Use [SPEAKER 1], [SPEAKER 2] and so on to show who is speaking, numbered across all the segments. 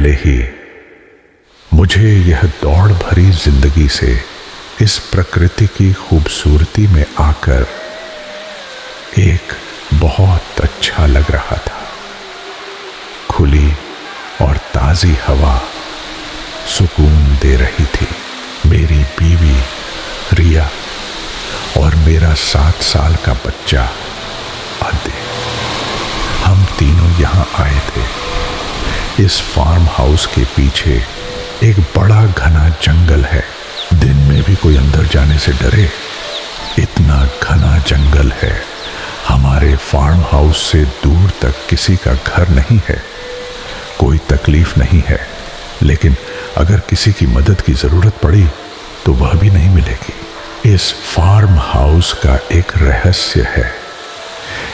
[SPEAKER 1] पहले ही मुझे यह दौड़ भरी जिंदगी से इस प्रकृति की खूबसूरती में आकर एक बहुत अच्छा लग रहा था। खुली और ताजी हवा सुकून दे रही थी। मेरी बीवी रिया और मेरा 7 साल का बच्चा आदित्य, हम तीनों यहाँ आए थे। इस फार्म हाउस के पीछे एक बड़ा घना जंगल है। दिन में भी कोई अंदर जाने से डरे, इतना घना जंगल है। हमारे फार्म हाउस से दूर तक किसी का घर नहीं है। कोई तकलीफ नहीं है, लेकिन अगर किसी की मदद की जरूरत पड़ी तो वह भी नहीं मिलेगी। इस फार्म हाउस का एक रहस्य है।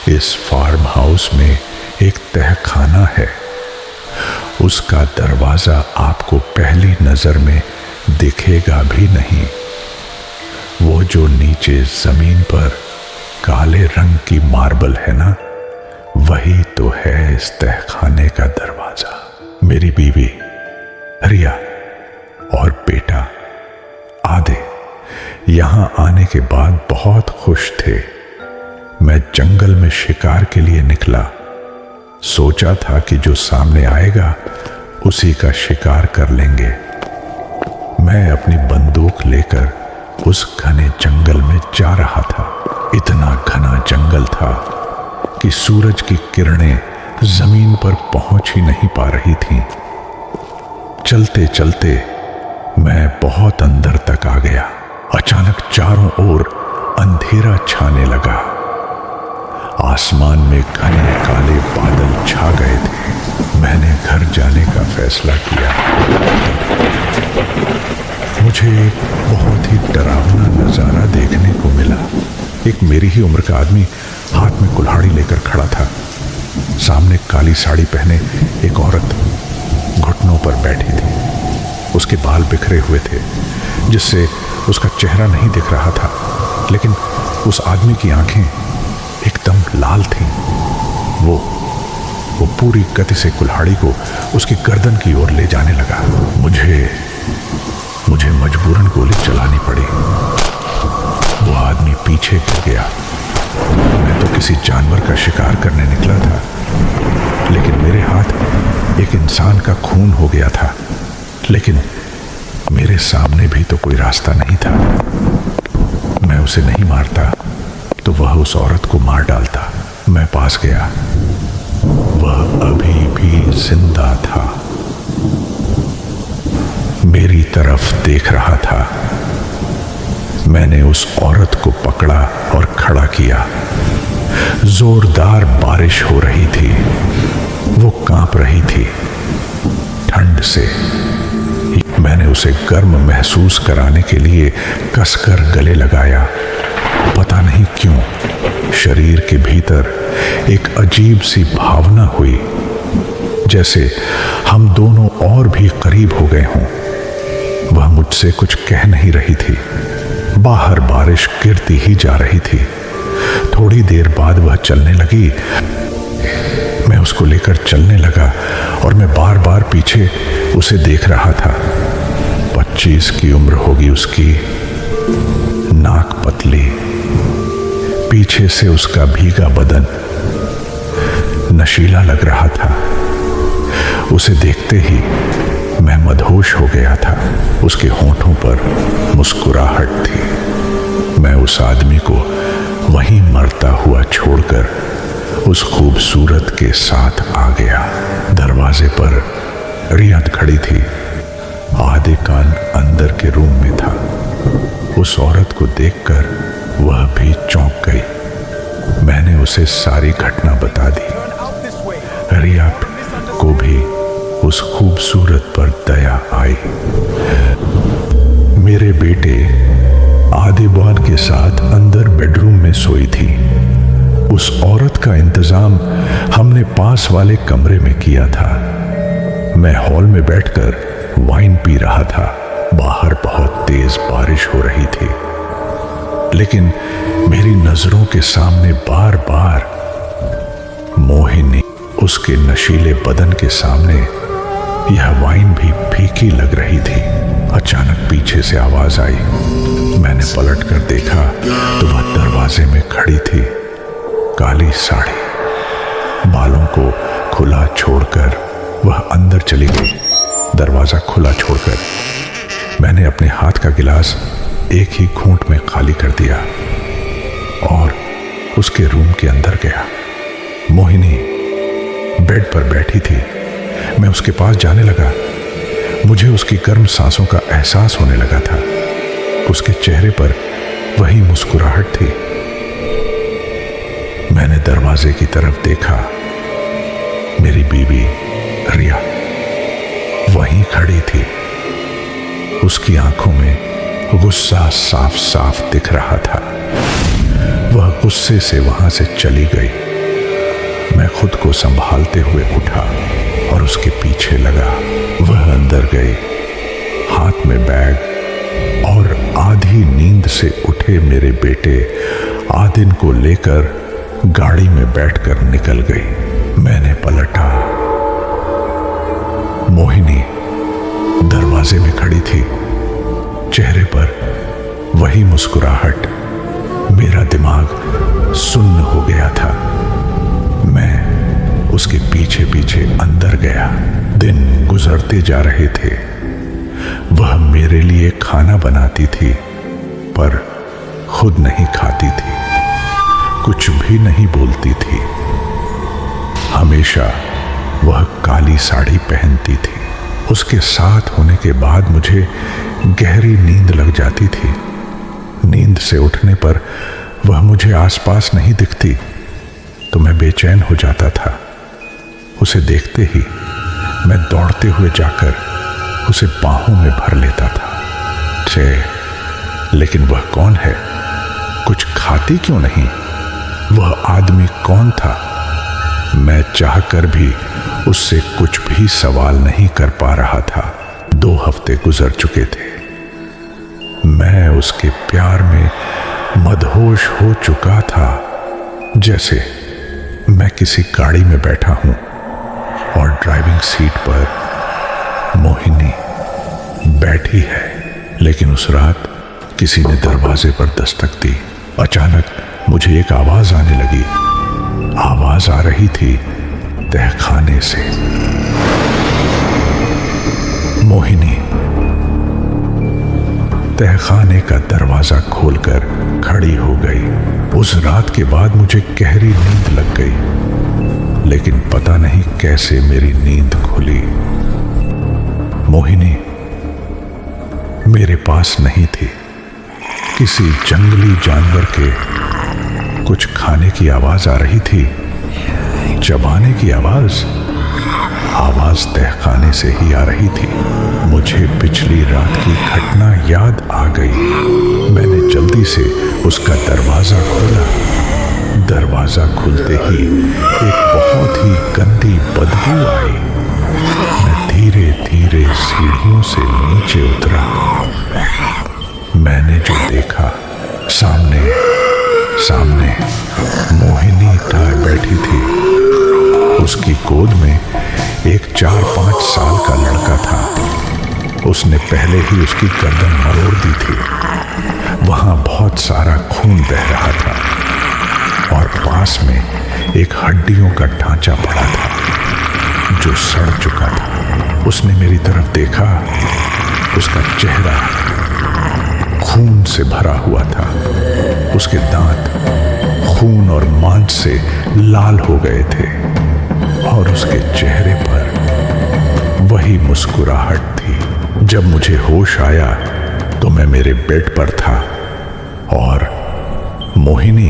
[SPEAKER 1] इस फार्म हाउस में एक तहखाना है। उसका दरवाजा आपको पहली नजर में दिखेगा भी नहीं। वो जो नीचे जमीन पर काले रंग की मार्बल है ना, वही तो है इस तहखाने का दरवाजा। मेरी बीवी रिया और बेटा आदित्य यहां आने के बाद बहुत खुश थे। मैं जंगल में शिकार के लिए निकला। सोचा था कि जो सामने आएगा उसी का शिकार कर लेंगे। मैं अपनी बंदूक लेकर उस घने जंगल में जा रहा था। इतना घना जंगल था कि सूरज की किरणें जमीन पर पहुंच ही नहीं पा रही थीं। चलते चलते मैं बहुत अंदर तक आ गया। अचानक चारों ओर अंधेरा छाने लगा। आसमान में घने काले बादल छा गए थे। मैंने घर जाने का फैसला किया। मुझे एक बहुत ही डरावना नजारा देखने को मिला। एक मेरी ही उम्र का आदमी हाथ में कुल्हाड़ी लेकर खड़ा था। सामने काली साड़ी पहने एक औरत घुटनों पर बैठी थी। उसके बाल बिखरे हुए थे, जिससे उसका चेहरा नहीं दिख रहा था, लेकिन उस आदमी की आंखें एकदम लाल थीं। वो पूरी गति से कुल्हाड़ी को उसकी गर्दन की ओर ले जाने लगा। मुझे मजबूरन गोली चलानी पड़ी। वो आदमी पीछे गिर गया। मैं तो किसी जानवर का शिकार करने निकला था, लेकिन मेरे हाथ एक इंसान का खून हो गया था। लेकिन मेरे सामने भी तो कोई रास्ता नहीं था। मैं उसे नहीं मारता तो वह उस औरत को मार डालता। मैं पास गया। वह अभी भी जिंदा था, मेरी तरफ देख रहा था। मैंने उस औरत को पकड़ा और खड़ा किया। जोरदार बारिश हो रही थी। वो कांप रही थी ठंड से। मैंने उसे गर्म महसूस कराने के लिए कसकर गले लगाया। पता नहीं क्यों शरीर के भीतर एक अजीब सी भावना हुई, जैसे हम दोनों और भी करीब हो गए हों। वह मुझसे कुछ कह नहीं रही थी। बाहर बारिश गिरती ही जा रही थी। थोड़ी देर बाद वह चलने लगी। मैं उसको लेकर चलने लगा और मैं बार बार पीछे उसे देख रहा था। 25 की उम्र होगी उसकी, नाक पतली, पीछे से उसका भीगा बदन नशीला लग रहा था। उसे देखते ही मैं मदहोश हो गया था। उसके होंठों पर मुस्कुराहट थी। मैं उस आदमी को वहीं मरता हुआ छोड़कर उस खूबसूरत के साथ आ गया। दरवाजे पर रिया खड़ी थी। आधे कान अंदर के रूम में था। उस औरत को देखकर वह भी चौंक गई। मैंने उसे सारी घटना बता दी। रिया को भी उस खूबसूरत पर दया आई। मेरे बेटे आदिबान के साथ अंदर बेडरूम में सोई थी। उस औरत का इंतजाम हमने पास वाले कमरे में किया था। मैं हॉल में बैठकर वाइन पी रहा था। बाहर बहुत तेज बारिश हो रही थी, लेकिन मेरी नजरों के सामने बार बार मोहिनी उसके नशीले बदन के सामने यह वाइन भी फीकी लग रही थी। अचानक पीछे से आवाज आई। मैंने पलट कर देखा तो वह दरवाजे में खड़ी थी। काली साड़ी, बालों को खुला छोड़कर वह अंदर चली गई। दरवाजा खुला छोड़कर मैंने अपने हाथ का गिलास एक ही घूंट में खाली कर दिया और उसके रूम के अंदर गया। मोहिनी बेड पर बैठी थी। मैं उसके पास जाने लगा। मुझे उसकी गर्म सांसों का एहसास होने लगा था। उसके चेहरे पर वही मुस्कुराहट थी। मैंने दरवाजे की तरफ देखा। मेरी बीवी रिया वहीं खड़ी थी। उसकी आंखों में गुस्सा साफ साफ दिख रहा था। वह गुस्से से वहां से चली गई। मैं खुद को संभालते हुए उठा और उसके पीछे लगा। वह अंदर गई, हाथ में बैग और आधी नींद से उठे मेरे बेटे आदिन को लेकर गाड़ी में बैठकर निकल गई। मैंने पलटा। मोहिनी दरवाजे में खड़ी थी, चेहरे पर वही मुस्कुराहट। मेरा दिमाग सुन्न हो गया था। मैं उसके पीछे पीछे अंदर गया। दिन गुजरते जा रहे थे। वह मेरे लिए खाना बनाती थी पर खुद नहीं खाती थी, कुछ भी नहीं बोलती थी। हमेशा वह काली साड़ी पहनती थी। उसके साथ होने के बाद मुझे गहरी नींद लग जाती थी। नींद से उठने पर वह मुझे आसपास नहीं दिखती तो मैं बेचैन हो जाता था। उसे देखते ही मैं दौड़ते हुए जाकर उसे बाहों में भर लेता था। लेकिन वह कौन है? कुछ खाती क्यों नहीं? वह आदमी कौन था? मैं चाहकर भी उससे कुछ भी सवाल नहीं कर पा रहा था। 2 हफ्ते गुजर चुके थे। मैं उसके प्यार में मदहोश हो चुका था। जैसे मैं किसी गाड़ी में बैठा हूं और ड्राइविंग सीट पर मोहिनी बैठी है। लेकिन उस रात किसी ने दरवाजे पर दस्तक दी। अचानक मुझे एक आवाज आने लगी। आवाज आ रही थी तहखाने से। मोहिनी तहखाने का दरवाजा खोलकर खड़ी हो गई। उस रात के बाद मुझे गहरी नींद लग गई, लेकिन पता नहीं कैसे मेरी नींद खुली। मोहिनी मेरे पास नहीं थी। किसी जंगली जानवर के कुछ खाने की आवाज आ रही थी, चबाने की आवाज। आवाज तहखाने से ही आ रही थी। मुझे पिछली रात की घटना याद आ गई। मैंने जल्दी से उसका दरवाजा खोला। दरवाजा खुलते ही एक बहुत ही गंदी बदबू आई। मैं धीरे धीरे सीढ़ियों से नीचे उतरा। मैंने जो देखा, सामने मोहिनी ठाए बैठी थी। उसकी गोद में एक 4-5 साल का लड़का था। उसने पहले ही उसकी गर्दन मरोड़ दी थी। वहां बहुत सारा खून बह रहा था और पास में एक हड्डियों का ढांचा पड़ा था जो सड़ चुका था। उसने मेरी तरफ देखा। उसका चेहरा खून से भरा हुआ था। उसके दांत खून और मांस से लाल हो गए थे और उसके चेहरे पर वही मुस्कुराहट थी। जब मुझे होश आया तो मैं मेरे बेड पर था और मोहिनी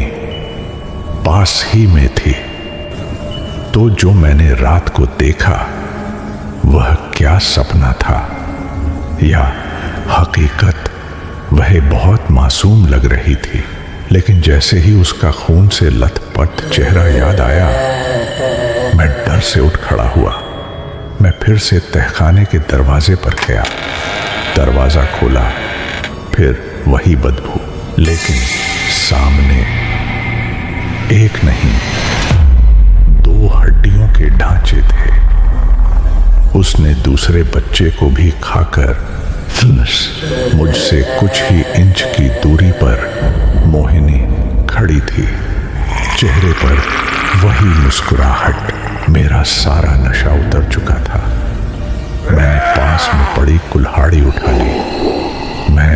[SPEAKER 1] पास ही में थी। तो जो मैंने रात को देखा वह क्या सपना था या हकीकत, वह बहुत मासूम लग रही थी। लेकिन जैसे ही उसका खून से लथपथ चेहरा याद आया, मैं डर से उठ खड़ा हुआ। मैं फिर से तहखाने के दरवाजे पर गया। दरवाजा खोला, फिर वही बदबू, लेकिन सामने एक नहीं 2 हड्डियों के ढांचे थे। उसने दूसरे बच्चे को भी खाकर मुझसे कुछ ही इंच की दूरी पर मोहिनी खड़ी थी। चेहरे पर वही मुस्कुराहट। मेरा सारा नशा उतर चुका था। मैंने पास में पड़ी कुल्हाड़ी उठा ली। मैं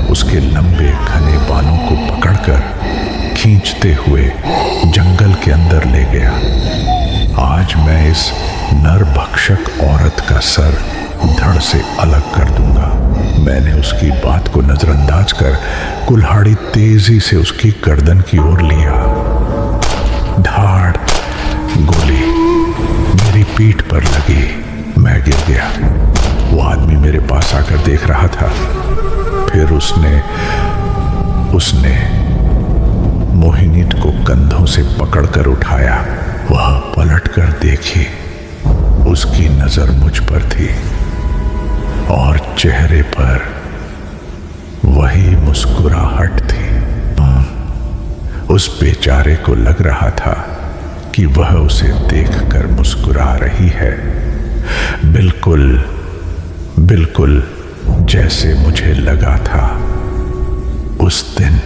[SPEAKER 1] उसके लंबे घने बालों को पकड़कर खींचते हुए जंगल के अंदर ले गया। आज मैं इस नरभक्षक औरत का सर धड़ से अलग कर दूंगा। मैंने उसकी बात को नजरअंदाज कर कुल्हाड़ी तेजी से उसकी गर्दन की ओर लिया। धाड़ गोली मेरी पीठ पर लगी। मैं गिर गया। वो आदमी मेरे पास आकर देख रहा था। फिर उसने मोहिनी को कंधों से पकड़कर उठाया। वह पलटकर देखी। उसकी नजर मुझ पर थी और चेहरे पर वही मुस्कुराहट थी। उस बेचारे को लग रहा था कि वह उसे देखकर मुस्कुरा रही है। बिल्कुल जैसे मुझे लगा था उस दिन।